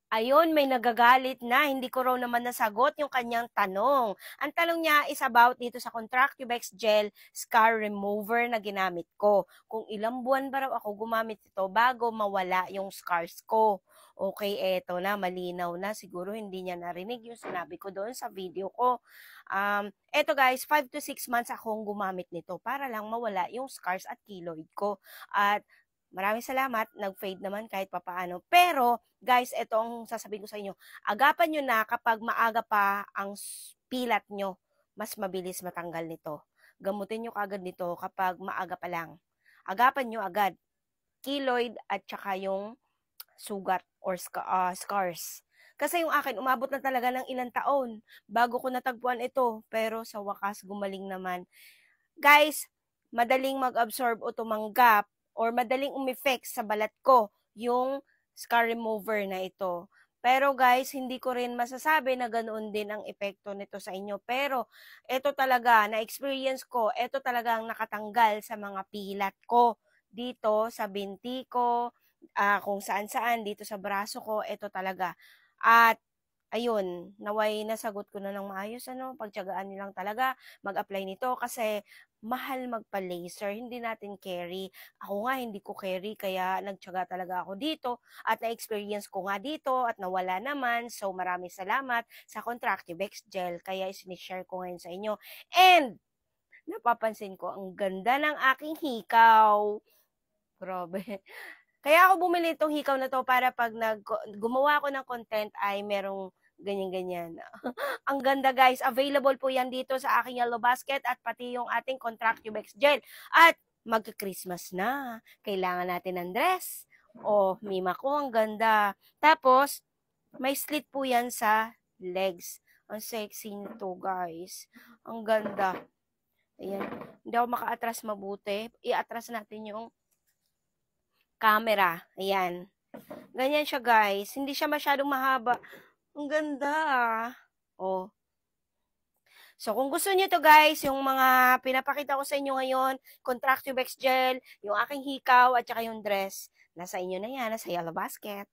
Ayun, may nagagalit na, hindi ko raw naman nasagot yung kanyang tanong. Ang tanong niya is about dito sa Contractubex Gel Scar Remover na ginamit ko. Kung ilang buwan ba raw ako gumamit ito bago mawala yung scars ko. Okay, eto na, malinaw na. Siguro hindi niya narinig yung sinabi ko doon sa video ko. Eto guys, 5 to 6 months akong gumamit nito para lang mawala yung scars at keloid ko. At maraming salamat, nag-fade naman kahit papaano. Pero, guys, ito ang sasabihin ko sa inyo. Agapan nyo na kapag maaga pa ang pilat nyo, mas mabilis matanggal nito. Gamutin nyo kagad nito kapag maaga pa lang. Agapan nyo agad. Keloid at saka yung sugat or scars. Kasi yung akin, umabot na talaga ng ilang taon bago ko natagpuan ito. Pero sa wakas, gumaling naman. Guys, madaling mag-absorb o tumanggap or madaling umeffect sa balat ko yung scar remover na ito. Pero guys, hindi ko rin masasabi na ganoon din ang epekto nito sa inyo. Pero ito talaga, na-experience ko, ito talaga ang nakatanggal sa mga pilat ko dito sa binti ko, kung saan-saan, dito sa braso ko, ito talaga. At ayun, naway nasagot ko na ng maayos, pagtiyagaan niyo lang talaga mag-apply nito kasi mahal magpa-laser, hindi natin carry. Ako nga, hindi ko carry, kaya nagtiyaga talaga ako dito at na-experience ko nga dito at nawala naman. So, maraming salamat sa Contractivex Gel, kaya sinishare ko ngayon sa inyo. And, napapansin ko, ang ganda ng aking hikaw. Grabe. Kaya ako bumili itong hikaw na to para pag gumawa ako ng content ay merong ganyan-ganyan. Ang ganda guys, available po yan dito sa aking yellow basket at pati yung ating Contractubex Gel. At magka-Christmas na. Kailangan natin ng dress. Oh, mima ko, ang ganda. Tapos, may slit po yan sa legs. Ang sexy nito guys. Ang ganda. Ayan. Hindi ako maka-atras mabuti. I-atras natin yung camera. Ayan. Ganyan siya guys. Hindi siya masyadong mahaba. Ang ganda. Oh. So, kung gusto niyo to guys, yung mga pinapakita ko sa inyo ngayon, Contractubex Gel, yung aking hikaw, at saka yung dress, nasa inyo na yan, nasa yellow basket.